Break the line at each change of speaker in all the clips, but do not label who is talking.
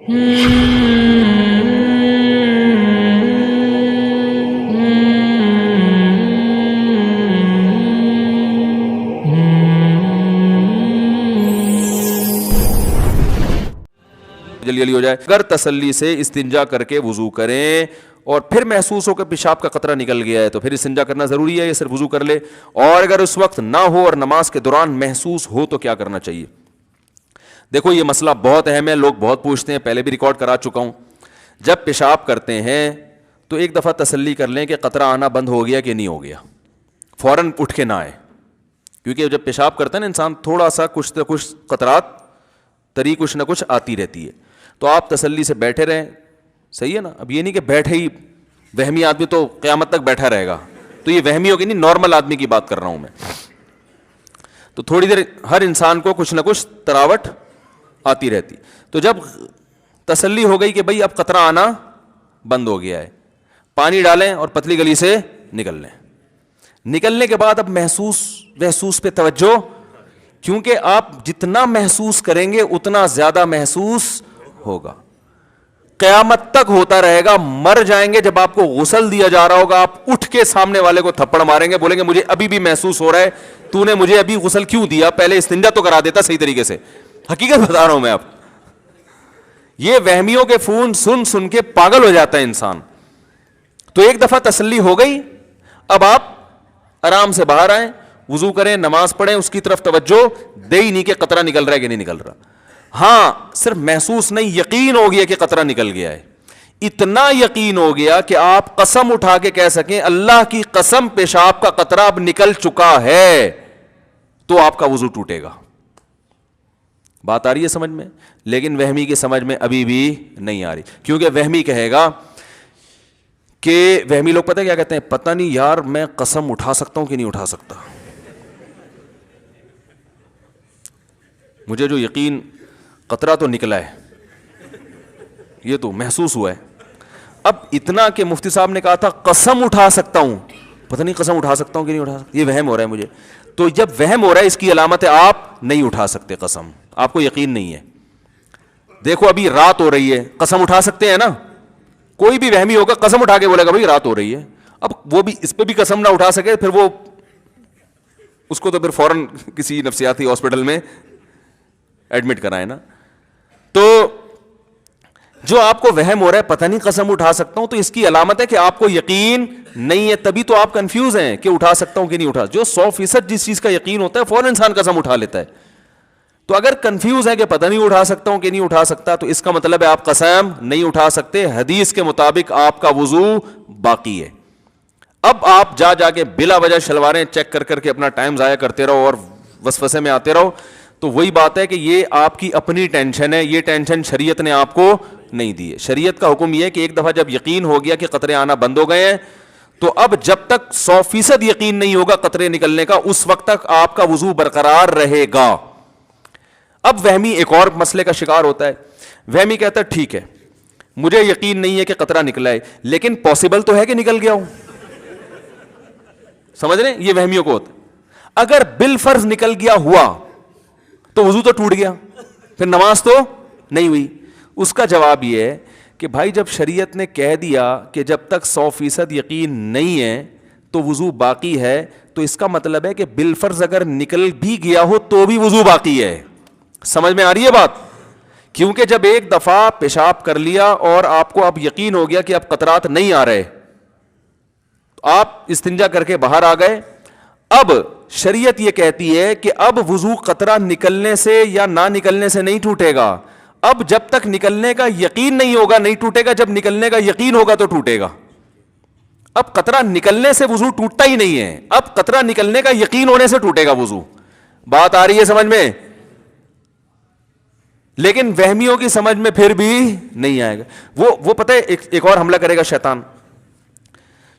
جلدی جلدی ہو جائے. اگر تسلی سے استنجا کر کے وضو کریں اور پھر محسوس ہو کہ پیشاب کا قطرہ نکل گیا ہے تو پھر استنجا کرنا ضروری ہے یا صرف وضو کر لے؟ اور اگر اس وقت نہ ہو اور نماز کے دوران محسوس ہو تو کیا کرنا چاہیے؟ دیکھو یہ مسئلہ بہت اہم ہے, لوگ بہت پوچھتے ہیں, پہلے بھی ریکارڈ کرا چکا ہوں. جب پیشاب کرتے ہیں تو ایک دفعہ تسلی کر لیں کہ قطرہ آنا بند ہو گیا کہ نہیں ہو گیا, فوراً اٹھ کے نہ آئے, کیونکہ جب پیشاب کرتا ہے نا انسان تھوڑا سا کچھ نہ کچھ قطرات تری کچھ نہ کچھ آتی رہتی ہے, تو آپ تسلی سے بیٹھے رہیں, صحیح ہے نا. اب یہ نہیں کہ بیٹھے ہی, وہمی آدمی تو قیامت تک بیٹھا رہے گا, تو یہ وہمی ہوگی نہیں, نارمل آدمی کی بات کر رہا ہوں میں. تو تھوڑی دیر ہر انسان کو کچھ نہ کچھ تراوٹ آتی رہتی. تو جب تسلی ہو گئی کہ بھئی اب قطرہ آنا بند ہو گیا ہے, پانی ڈالیں اور پتلی گلی سے نکل لیں. نکلنے کے بعد اب محسوس پہ توجہ, کیونکہ آپ جتنا محسوس کریں گے اتنا زیادہ محسوس ہوگا, قیامت تک ہوتا رہے گا. مر جائیں گے جب آپ کو غسل دیا جا رہا ہوگا, آپ اٹھ کے سامنے والے کو تھپڑ ماریں گے, بولیں گے مجھے ابھی بھی محسوس ہو رہا ہے, تو نے مجھے ابھی غسل کیوں دیا, پہلے استنجا تو کرا دیتا صحیح طریقے سے. حقیقت بتا رہا ہوں میں آپ. یہ وہمیوں کے فون سن سن کے پاگل ہو جاتا ہے انسان. تو ایک دفعہ تسلی ہو گئی, اب آپ آرام سے باہر آئیں, وضو کریں, نماز پڑھیں, اس کی طرف توجہ دے ہی نہیں کہ قطرہ نکل رہا ہے کہ نہیں نکل رہا. ہاں صرف محسوس نہیں, یقین ہو گیا کہ قطرہ نکل گیا ہے. اتنا یقین ہو گیا کہ آپ قسم اٹھا کے کہہ سکیں اللہ کی قسم پیشاب کا قطرہ اب نکل چکا ہے, تو آپ کا وضو ٹوٹے گا. بات آ رہی ہے سمجھ میں؟ لیکن وہمی کی سمجھ میں ابھی بھی نہیں آ رہی, کیونکہ وہمی کہے گا کہ وہمی لوگ پتہ کیا کہتے ہیں, پتہ نہیں یار میں قسم اٹھا سکتا ہوں کہ نہیں اٹھا سکتا, مجھے جو یقین قطرہ تو نکلا ہے, یہ تو محسوس ہوا ہے. اب اتنا کہ مفتی صاحب نے کہا تھا قسم اٹھا سکتا ہوں, پتہ نہیں قسم اٹھا سکتا ہوں کہ نہیں اٹھا سکتا, یہ وہم ہو رہا ہے مجھے. تو جب وہم ہو رہا ہے اس کی علامت ہے آپ نہیں اٹھا سکتے قسم, آپ کو یقین نہیں ہے. دیکھو ابھی رات ہو رہی ہے, قسم اٹھا سکتے ہیں نا, کوئی بھی وہمی ہوگا قسم اٹھا کے بولے گا بھائی رات ہو رہی ہے. اب وہ بھی اس پہ بھی قسم نہ اٹھا سکے, پھر وہ اس کو تو پھر فوراً کسی نفسیاتی ہاسپٹل میں ایڈمٹ کرائے نا. تو جو آپ کو وہم ہو رہا ہے پتہ نہیں قسم اٹھا سکتا ہوں, تو اس کی علامت ہے کہ آپ کو یقین نہیں ہے, تبھی تو آپ کنفیوز ہیں کہ اٹھا سکتا ہوں کہ نہیں اٹھا. جو 100% جس چیز کا یقین ہوتا ہے فوراً انسان قسم اٹھا لیتا ہے. تو اگر کنفیوز ہے کہ پتہ نہیں اٹھا سکتا ہوں کہ نہیں اٹھا سکتا, تو اس کا مطلب ہے آپ قسم نہیں اٹھا سکتے, حدیث کے مطابق آپ کا وضو باقی ہے. اب آپ جا کے بلا وجہ شلواریں چیک کر کے اپنا ٹائم ضائع کرتے رہو اور وسوسے میں آتے رہو, تو وہی بات ہے کہ یہ آپ کی اپنی ٹینشن ہے, یہ ٹینشن شریعت نے آپ کو نہیں دی ہے. شریعت کا حکم یہ ہے کہ ایک دفعہ جب یقین ہو گیا کہ قطرے آنا بند ہو گئے ہیں, تو اب جب تک 100% یقین نہیں ہوگا قطرے نکلنے کا, اس وقت تک آپ کا وضو برقرار رہے گا. اب وہمی ایک اور مسئلے کا شکار ہوتا ہے. وہمی کہتا ہے ٹھیک ہے مجھے یقین نہیں ہے کہ قطرہ نکلا ہے, لیکن پاسبل تو ہے کہ نکل گیا ہوں. سمجھ رہے ہیں, یہ وہمیوں کو ہوتا ہے. اگر بالفرض نکل گیا ہوا تو وضو تو ٹوٹ گیا, پھر نماز تو نہیں ہوئی. اس کا جواب یہ ہے کہ بھائی جب شریعت نے کہہ دیا کہ جب تک 100% یقین نہیں ہے تو وضو باقی ہے, تو اس کا مطلب ہے کہ بالفرض اگر نکل بھی گیا ہو تو بھی وضو باقی ہے. سمجھ میں آ رہی ہے بات؟ کیونکہ جب ایک دفعہ پیشاب کر لیا اور آپ کو اب یقین ہو گیا کہ اب قطرات نہیں آ رہے, آپ استنجا کر کے باہر آ گئے, اب شریعت یہ کہتی ہے کہ اب وضو قطرہ نکلنے سے یا نہ نکلنے سے نہیں ٹوٹے گا. اب جب تک نکلنے کا یقین نہیں ہوگا نہیں ٹوٹے گا, جب نکلنے کا یقین ہوگا تو ٹوٹے گا. اب قطرہ نکلنے سے وضو ٹوٹتا ہی نہیں ہے, اب قطرہ نکلنے کا یقین ہونے سے ٹوٹے گا وضو. بات آ رہی ہے سمجھ میں؟ لیکن وہمیوں کی سمجھ میں پھر بھی نہیں آئے گا. وہ پتہ ہے ایک اور حملہ کرے گا شیطان.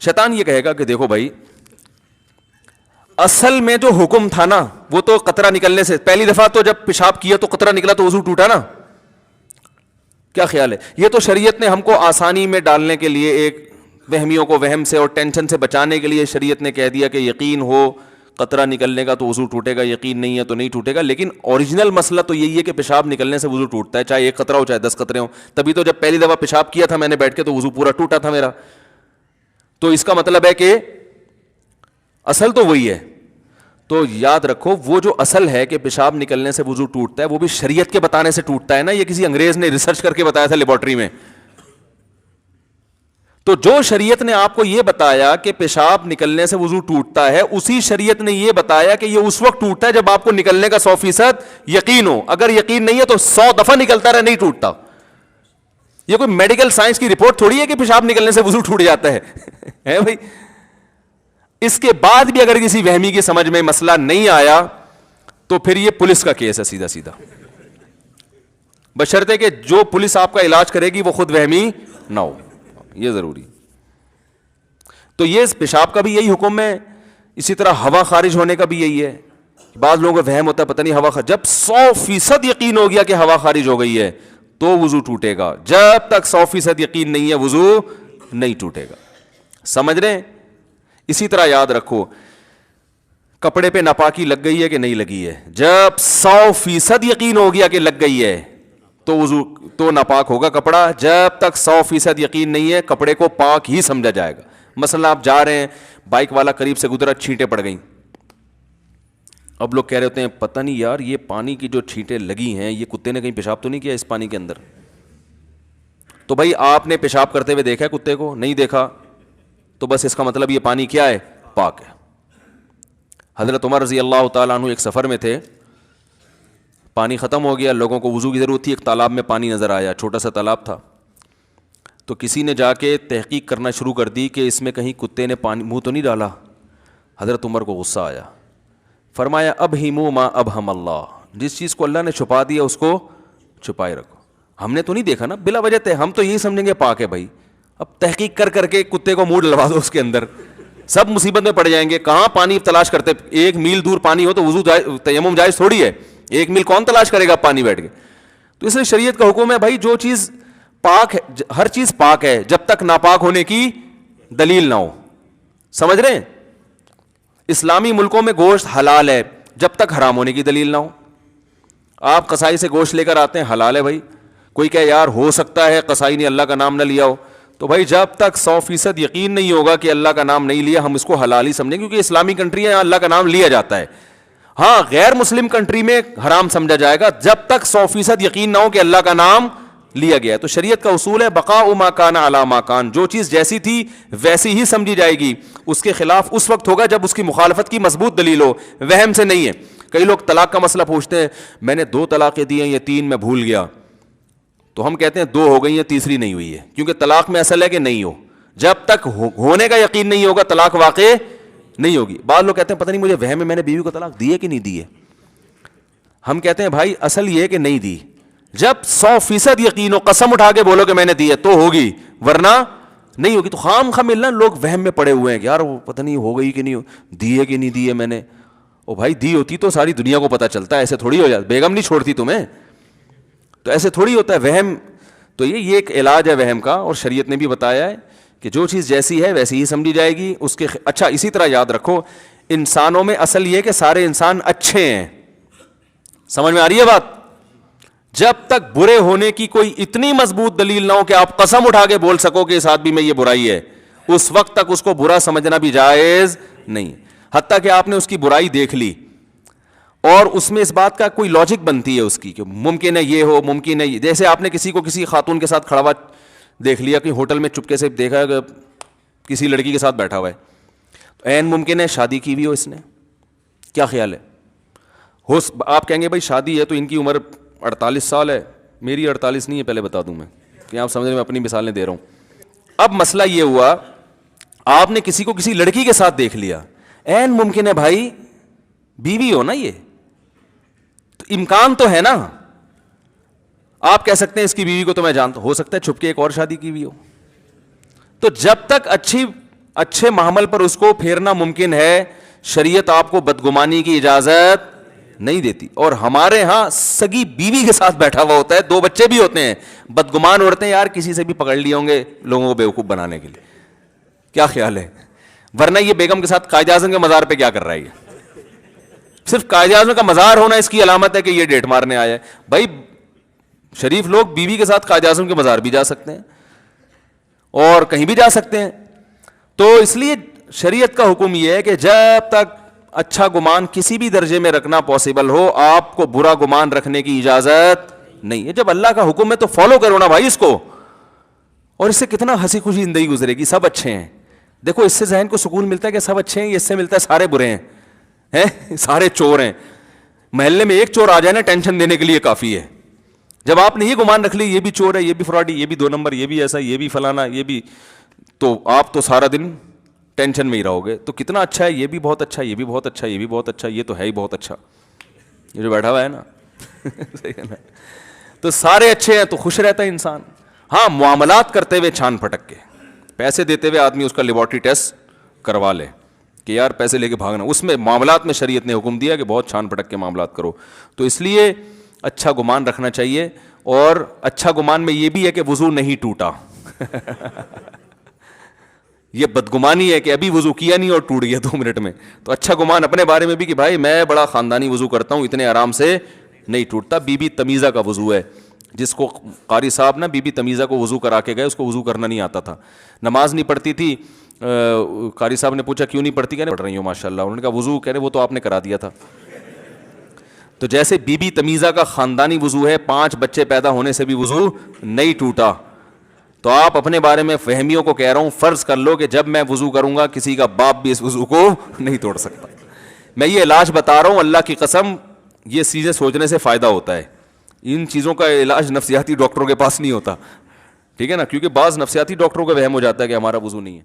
شیطان یہ کہے گا کہ دیکھو بھائی اصل میں جو حکم تھا نا وہ تو قطرہ نکلنے سے, پہلی دفعہ تو جب پیشاب کیا تو قطرہ نکلا تو وضو ٹوٹا نا. کیا خیال ہے؟ یہ تو شریعت نے ہم کو آسانی میں ڈالنے کے لیے, ایک وہمیوں کو وہم سے اور ٹینشن سے بچانے کے لیے شریعت نے کہہ دیا کہ یقین ہو قطرہ نکلنے کا تو وضو ٹوٹے گا, یقین نہیں ہے تو نہیں ٹوٹے گا. لیکن اوریجنل مسئلہ تو یہی ہے کہ پیشاب نکلنے سے وضو ٹوٹتا ہے, چاہے ایک قطرہ ہو چاہے 10 قطرے ہوں. تبھی تو جب پہلی دفعہ پیشاب کیا تھا میں نے بیٹھ کے تو وضو پورا ٹوٹا تھا میرا. تو اس کا مطلب ہے کہ اصل تو وہی ہے. تو یاد رکھو وہ جو اصل ہے کہ پیشاب نکلنے سے وضو ٹوٹتا ہے, وہ بھی شریعت کے بتانے سے ٹوٹتا ہے نا, یہ کسی انگریز نے ریسرچ کر کے بتایا تھا لیبارٹری میں. تو جو شریعت نے آپ کو یہ بتایا کہ پیشاب نکلنے سے وضو ٹوٹتا ہے, اسی شریعت نے یہ بتایا کہ یہ اس وقت ٹوٹتا ہے جب آپ کو نکلنے کا 100% یقین ہو. اگر یقین نہیں ہے تو 100 دفعہ نکلتا رہے نہیں ٹوٹتا. یہ کوئی میڈیکل سائنس کی رپورٹ تھوڑی ہے کہ پیشاب نکلنے سے وضو ٹوٹ جاتا ہے بھائی. اس کے بعد بھی اگر کسی وہمی کی سمجھ میں مسئلہ نہیں آیا تو پھر یہ پولیس کا کیس ہے سیدھا سیدھا, بشرطے کہ جو پولیس آپ کا علاج کرے گی وہ خود وہمی نہ ہو, یہ ضروری. تو یہ پیشاب کا بھی یہی حکم ہے. اسی طرح ہوا خارج ہونے کا بھی یہی ہے. بعض لوگوں کو وہم ہوتا ہے پتہ نہیں ہوا جب 100% یقین ہو گیا کہ ہوا خارج ہو گئی ہے تو وضو ٹوٹے گا. جب تک 100% یقین نہیں ہے وضو نہیں ٹوٹے گا. سمجھ رہے ہیں؟ اسی طرح یاد رکھو کپڑے پہ ناپاکی لگ گئی ہے کہ نہیں لگی ہے, جب 100% یقین ہو گیا کہ لگ گئی ہے تو وضو تو ناپاک ہوگا کپڑا. جب تک 100% یقین نہیں ہے کپڑے کو پاک ہی سمجھا جائے گا. مثلا آپ جا رہے ہیں, بائک والا قریب سے گزرا, چھینٹیں پڑ گئیں. اب لوگ کہہ رہے ہوتے ہیں پتہ نہیں یار یہ پانی کی جو چھینٹیں لگی ہیں یہ کتے نے کہیں پیشاب تو نہیں کیا اس پانی کے اندر. تو بھائی آپ نے پیشاب کرتے ہوئے دیکھا ہے کتے کو؟ نہیں دیکھا, تو بس اس کا مطلب یہ پانی کیا ہے؟ پاک ہے. حضرت عمر رضی اللہ تعالیٰ عنہ ایک سفر میں تھے, پانی ختم ہو گیا, لوگوں کو وضو کی ضرورت تھی. ایک تالاب میں پانی نظر آیا, چھوٹا سا تالاب تھا. تو کسی نے جا کے تحقیق کرنا شروع کر دی کہ اس میں کہیں کتے نے پانی منہ تو نہیں ڈالا. حضرت عمر کو غصہ آیا, فرمایا اب ہی منہ ما اب ہم اللہ, جس چیز کو اللہ نے چھپا دیا اس کو چھپائے رکھو. ہم نے تو نہیں دیکھا نا بلا وجہ, ہم تو یہی سمجھیں گے پاک ہے بھائی. اب تحقیق کر کے کتے کو منہ ڈلوا دو اس کے اندر, سب مصیبت میں پڑ جائیں گے. کہاں پانی تلاش کرتے, 1 میل دور پانی ہو تو وضو تیمم جائز تھوڑی ہے. 1 میل کون تلاش کرے گا پانی بیٹھ کے؟ تو اس لیے شریعت کا حکم ہے بھائی جو چیز پاک ہے, ہر چیز پاک ہے جب تک ناپاک ہونے کی دلیل نہ ہو. سمجھ رہے ہیں؟ اسلامی ملکوں میں گوشت حلال ہے جب تک حرام ہونے کی دلیل نہ ہو. آپ قصائی سے گوشت لے کر آتے ہیں, حلال ہے بھائی. کوئی کہے یار ہو سکتا ہے قصائی نے اللہ کا نام نہ لیا ہو, تو بھائی جب تک 100% یقین نہیں ہوگا کہ اللہ کا نام نہیں لیا ہم اس کو حلال ہی سمجھیں, کیونکہ اسلامی کنٹری ہے یہاں اللہ کا نام لیا جاتا ہے. ہاں غیر مسلم کنٹری میں حرام سمجھا جائے گا جب تک 100% یقین نہ ہو کہ اللہ کا نام لیا گیا ہے. تو شریعت کا اصول ہے بقاء ما کان علی ما کان, جو چیز جیسی تھی ویسی ہی سمجھی جائے گی. اس کے خلاف اس وقت ہوگا جب اس کی مخالفت کی مضبوط دلیل ہو, وہم سے نہیں ہے. کئی لوگ طلاق کا مسئلہ پوچھتے ہیں, میں نے 2 طلاقیں دی ہیں, یہ 3 میں بھول گیا. تو ہم کہتے ہیں 2 ہو گئی ہیں, تیسری نہیں ہوئی ہے, کیونکہ طلاق میں اصل ہے کہ نہیں ہو. جب تک ہونے کا یقین نہیں ہوگا طلاق واقع نہیں ہوگی. بعض لوگ کہتے ہیں پتہ نہیں مجھے وہم ہے میں نے بیوی کو طلاق دی ہے کہ نہیں دی ہے. ہم کہتے ہیں بھائی اصل یہ ہے کہ نہیں دی. جب 100% یقین ہو, قسم اٹھا کے بولو کہ میں نے دی ہے تو ہوگی, ورنہ نہیں ہوگی. تو خام خواہ ملنا لوگ وہم میں پڑے ہوئے ہیں کہ یار وہ پتہ نہیں ہو گئی کہ نہیں دی ہے کہ نہیں دی ہے میں نے. او بھائی دی ہوتی تو ساری دنیا کو پتہ چلتا ہے, ایسے تھوڑی ہو جاتا, بیگم نہیں چھوڑتی تمہیں, تو ایسے تھوڑی ہوتا ہے وہم. تو یہ ایک علاج ہے وہم کا, اور شریعت نے بھی بتایا ہے کہ جو چیز جیسی ہے ویسی ہی سمجھی جائے گی. اس کے اچھا اسی طرح یاد رکھو انسانوں میں اصل یہ کہ سارے انسان اچھے ہیں. سمجھ میں آ رہی ہے بات؟ جب تک برے ہونے کی کوئی اتنی مضبوط دلیل نہ ہو کہ آپ قسم اٹھا کے بول سکو کہ اس آدمی میں یہ برائی ہے, اس وقت تک اس کو برا سمجھنا بھی جائز نہیں. حتیٰ کہ آپ نے اس کی برائی دیکھ لی اور اس میں اس بات کا کوئی لاجک بنتی ہے اس کی کہ ممکن ہے یہ ہو, ممکن ہے. جیسے آپ نے کسی کو کسی خاتون کے ساتھ کھڑا ہوا دیکھ لیا, کہ ہوٹل میں چپکے سے دیکھا کہ کسی لڑکی کے ساتھ بیٹھا ہوا ہے, تو عین ممکن ہے شادی کی ہوئی ہو اس نے. کیا خیال ہے؟ آپ کہیں گے بھائی شادی ہے تو ان کی عمر 48 سال ہے, میری 48 نہیں ہے, پہلے بتا دوں میں کہ آپ سمجھ میں اپنی مثالیں دے رہا ہوں. اب مسئلہ یہ ہوا آپ نے کسی کو کسی لڑکی کے ساتھ دیکھ لیا, عین ممکن ہے بھائی بیوی ہو نا, یہ تو امکان تو ہے نا. آپ کہہ سکتے ہیں اس کی بیوی کو تو میں جانتا ہوں, ہو سکتا ہے چھپ کے ایک اور شادی کی ہوئی ہو. تو جب تک اچھے معامل پر اس کو پھیرنا ممکن ہے, شریعت آپ کو بدگمانی کی اجازت نہیں دیتی. اور ہمارے ہاں سگی بیوی کے ساتھ بیٹھا ہوا ہوتا ہے, 2 بچے بھی ہوتے ہیں, بدگمان اڑتے ہیں یار کسی سے بھی پکڑ لیے ہوں گے لوگوں کو بیوقوف بنانے کے لیے. کیا خیال ہے؟ ورنہ یہ بیگم کے ساتھ قائد اعظم کے مزار پہ کیا کر رہا ہے, صرف قائد اعظم کا مزار ہونا اس کی علامت ہے کہ یہ ڈیٹ مارنے آیا ہے. بھائی شریف لوگ بیوی کے ساتھ قائد اعظم کے مزار بھی جا سکتے ہیں اور کہیں بھی جا سکتے ہیں. تو اس لیے شریعت کا حکم یہ ہے کہ جب تک اچھا گمان کسی بھی درجے میں رکھنا پاسبل ہو, آپ کو برا گمان رکھنے کی اجازت نہیں ہے. جب اللہ کا حکم ہے تو فالو کرو نا بھائی اس کو, اور اس سے کتنا ہنسی خوشی زندگی گزرے گی. سب اچھے ہیں, دیکھو اس سے ذہن کو سکون ملتا ہے کہ سب اچھے ہیں, اس سے ملتا ہے سارے برے ہیں, سارے چور ہیں. محلے میں ایک چور آ جائے نا ٹینشن دینے کے لیے کافی ہے. جب آپ نے یہ گمان رکھ لی یہ بھی چور ہے, یہ بھی فراڈی, یہ بھی 2 نمبر, یہ بھی ایسا, یہ بھی فلانا, یہ بھی, تو آپ تو سارا دن ٹینشن میں ہی رہو گے. تو کتنا اچھا ہے, یہ بھی بہت اچھا, یہ بھی بہت اچھا, یہ بھی بہت اچھا, یہ تو ہے ہی بہت اچھا, یہ جو بیٹھا ہوا ہے نا صحیح ہے نا. تو سارے اچھے ہیں تو خوش رہتا ہے انسان. ہاں معاملات کرتے ہوئے چھان پھٹک کے, پیسے دیتے ہوئے آدمی اس کا لیبارٹری ٹیسٹ کروا لے کہ یار پیسے لے کے بھاگنا, اس میں معاملات میں شریعت نے حکم دیا کہ بہت چھان پھٹک کے معاملات کرو. تو اس لیے اچھا گمان رکھنا چاہیے. اور اچھا گمان میں یہ بھی ہے کہ وضو نہیں ٹوٹا یہ بدگمانی ہے کہ ابھی وضو کیا نہیں اور ٹوٹ گیا 2 منٹ میں. تو اچھا گمان اپنے بارے میں بھی کہ بھائی میں بڑا خاندانی وضو کرتا ہوں, اتنے آرام سے نہیں ٹوٹتا. بی بی تمیزہ کا وضو ہے, جس کو قاری صاحب نا بی بی تمیزہ کو وضو کرا کے گئے, اس کو وضو کرنا نہیں آتا تھا, نماز نہیں پڑھتی تھی. قاری صاحب نے پوچھا کیوں نہیں پڑھتی, کہنے پڑھ رہی ہوں ماشاء اللہ. انہوں نے کہا وضو, کہہ رہے وہ تو آپ نے کرا دیا تھا. تو جیسے بی بی تمیزہ کا خاندانی وضو ہے, 5 بچے پیدا ہونے سے بھی وضو نہیں ٹوٹا. تو آپ اپنے بارے میں فہمیوں کو کہہ رہا ہوں, فرض کر لو کہ جب میں وضو کروں گا کسی کا باپ بھی اس وضو کو نہیں توڑ سکتا. میں یہ علاج بتا رہا ہوں, اللہ کی قسم یہ چیزیں سوچنے سے فائدہ ہوتا ہے. ان چیزوں کا علاج نفسیاتی ڈاکٹروں کے پاس نہیں ہوتا, ٹھیک ہے نا, کیونکہ بعض نفسیاتی ڈاکٹروں کا وہم ہو جاتا ہے کہ ہمارا وضو نہیں ہے.